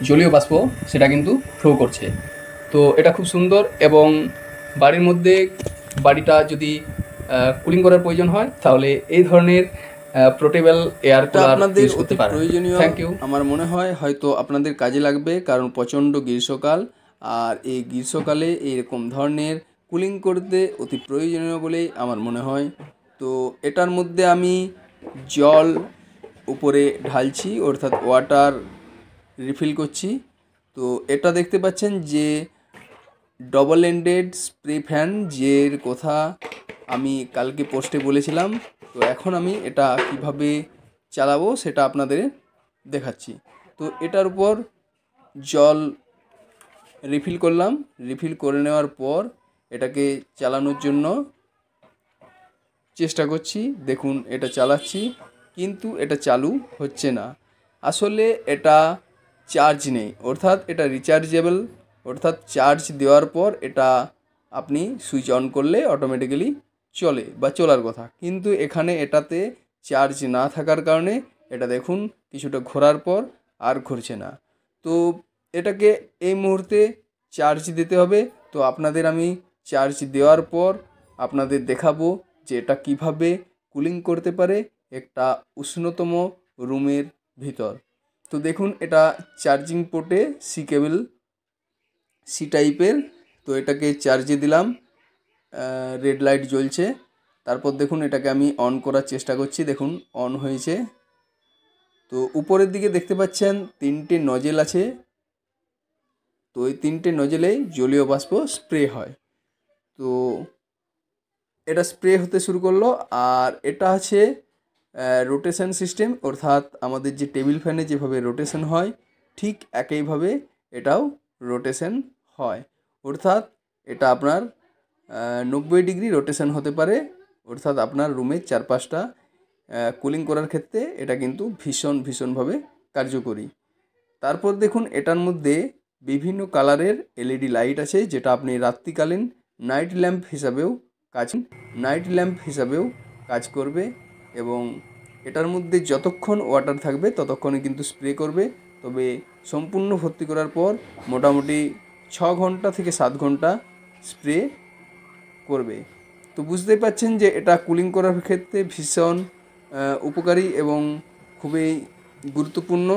জলীয় বাষ্প সেটা কিন্তু ফ্লো করছে। তো এটা খুব সুন্দর, এবং বাড়ির মধ্যে বাড়িটা যদি কুলিং করার প্রয়োজন হয় তাহলে এই ধরনের পোর্টেবল এয়ার এটা কুলার আপনাদের ইউজ করতে অতি পারেন। প্রয়োজনীয় থ্যাংক ইউ। আমার মনে হয়, হয়তো আপনাদের কাজে লাগবে, কারণ প্রচণ্ড গ্রীষ্মকাল, আর এই গ্রীষ্মকালে এইরকম ধরনের কুলিং করতে অতি প্রয়োজনীয় বলেই আমার মনে হয়। তো এটার মধ্যে আমি জল উপরে ঢালছি, অর্থাৎ ওয়াটার রিফিল করছি। তো এটা দেখতে পাচ্ছেন যে ডবল এন্ডেড স্প্রে ফ্যান, যের কথা আমি কালকে পোস্টে বলেছিলাম। তো এখন আমি এটা কিভাবে চালাবো সেটা আপনাদের দেখাচ্ছি। তো এটার উপর জল রিফিল করলাম, রিফিল করে নেওয়ার পর এটাকে চালানোর জন্য চেষ্টা করছি। দেখুন এটা চালাচ্ছি, কিন্তু এটা চালু হচ্ছে না। আসলে এটা চার্জ নেই, অর্থাৎ এটা রিচার্জেবল, অর্থাৎ চার্জ দেওয়ার পর এটা আপনি সুইচ অন করলে অটোমেটিক্যালি চলে বা চলার কথা, কিন্তু এখানে এটাতে চার্জ না থাকার কারণে এটা দেখুন কিছুটা ঘোরার পর আর ঘুরছে না। তো এটাকে এই মুহূর্তে চার্জ দিতে হবে। তো আপনাদের আমি চার্জ দেওয়ার পর আপনাদের দেখাবো যে এটা কীভাবে কুলিং করতে পারে একটা উষ্ণতম রুমের ভিতর। তো দেখুন এটা চার্জিং পোর্টে সি কেবল, সি টাইপের। তো এটাকে চার্জে দিলাম, রেড লাইট জ্বলছে। তারপর দেখুন এটাকে আমি অন করার চেষ্টা করছি, দেখুন অন হয়েছে। তো উপরের দিকে দেখতে পাচ্ছেন 3টে নজেল আছে। তো এই 3টে নজেলেই জলীয় বাষ্প স্প্রে হয়। তো এটা স্প্রে হতে শুরু করলো, আর এটা আছে রোটেশন সিস্টেম, অর্থাৎ আমাদের যে টেবিল ফ্যানে যেভাবে রোটেশন হয় ঠিক একইভাবে এটাও রোটেশন হয়। অর্থাৎ এটা আপনার 90 ডিগ্রি রোটেশন হতে পারে, অর্থাৎ আপনার রুমের চারপাশটা কুলিং করার ক্ষেত্রে এটা কিন্তু ভীষণভাবে কার্যকরী। তারপর দেখুন এটার মধ্যে বিভিন্ন কালারের এলইডি লাইট আছে, যেটা আপনি রাত্রিকালীন নাইট ল্যাম্প হিসাবেও কাজ করবে, এবং এটার মধ্যে যতক্ষণ ওয়াটার থাকবে ততক্ষণে কিন্তু স্প্রে করবে। তবে সম্পূর্ণ ভর্তি করার পর মোটামুটি 6 ঘন্টা থেকে 7 ঘন্টা স্প্রে করবে। তো বুঝতেই পারছেন যে এটা কুলিং করার ক্ষেত্রে ভীষণ উপকারী এবং খুবই গুরুত্বপূর্ণ।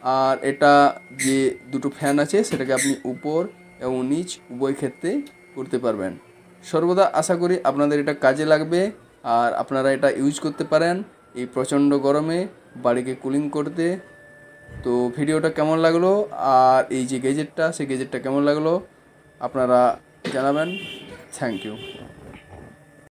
আর এটা যে দুটো ফ্যান আছে সেটাকে আপনি উপর এবং নিচ উভয় ক্ষেত্রে করতে পারবেন। সর্বদা আশা করি আপনাদের এটা কাজে লাগবে, আর আপনারা এটা ইউজ করতে পারেন এই প্রচণ্ড গরমে বাড়িকে কুলিং করতে। তো ভিডিওটা কেমন লাগলো, আর এই যে গেজেটটা, সেই গেজেটটা কেমন লাগলো আপনারা জানাবেন। Thank you.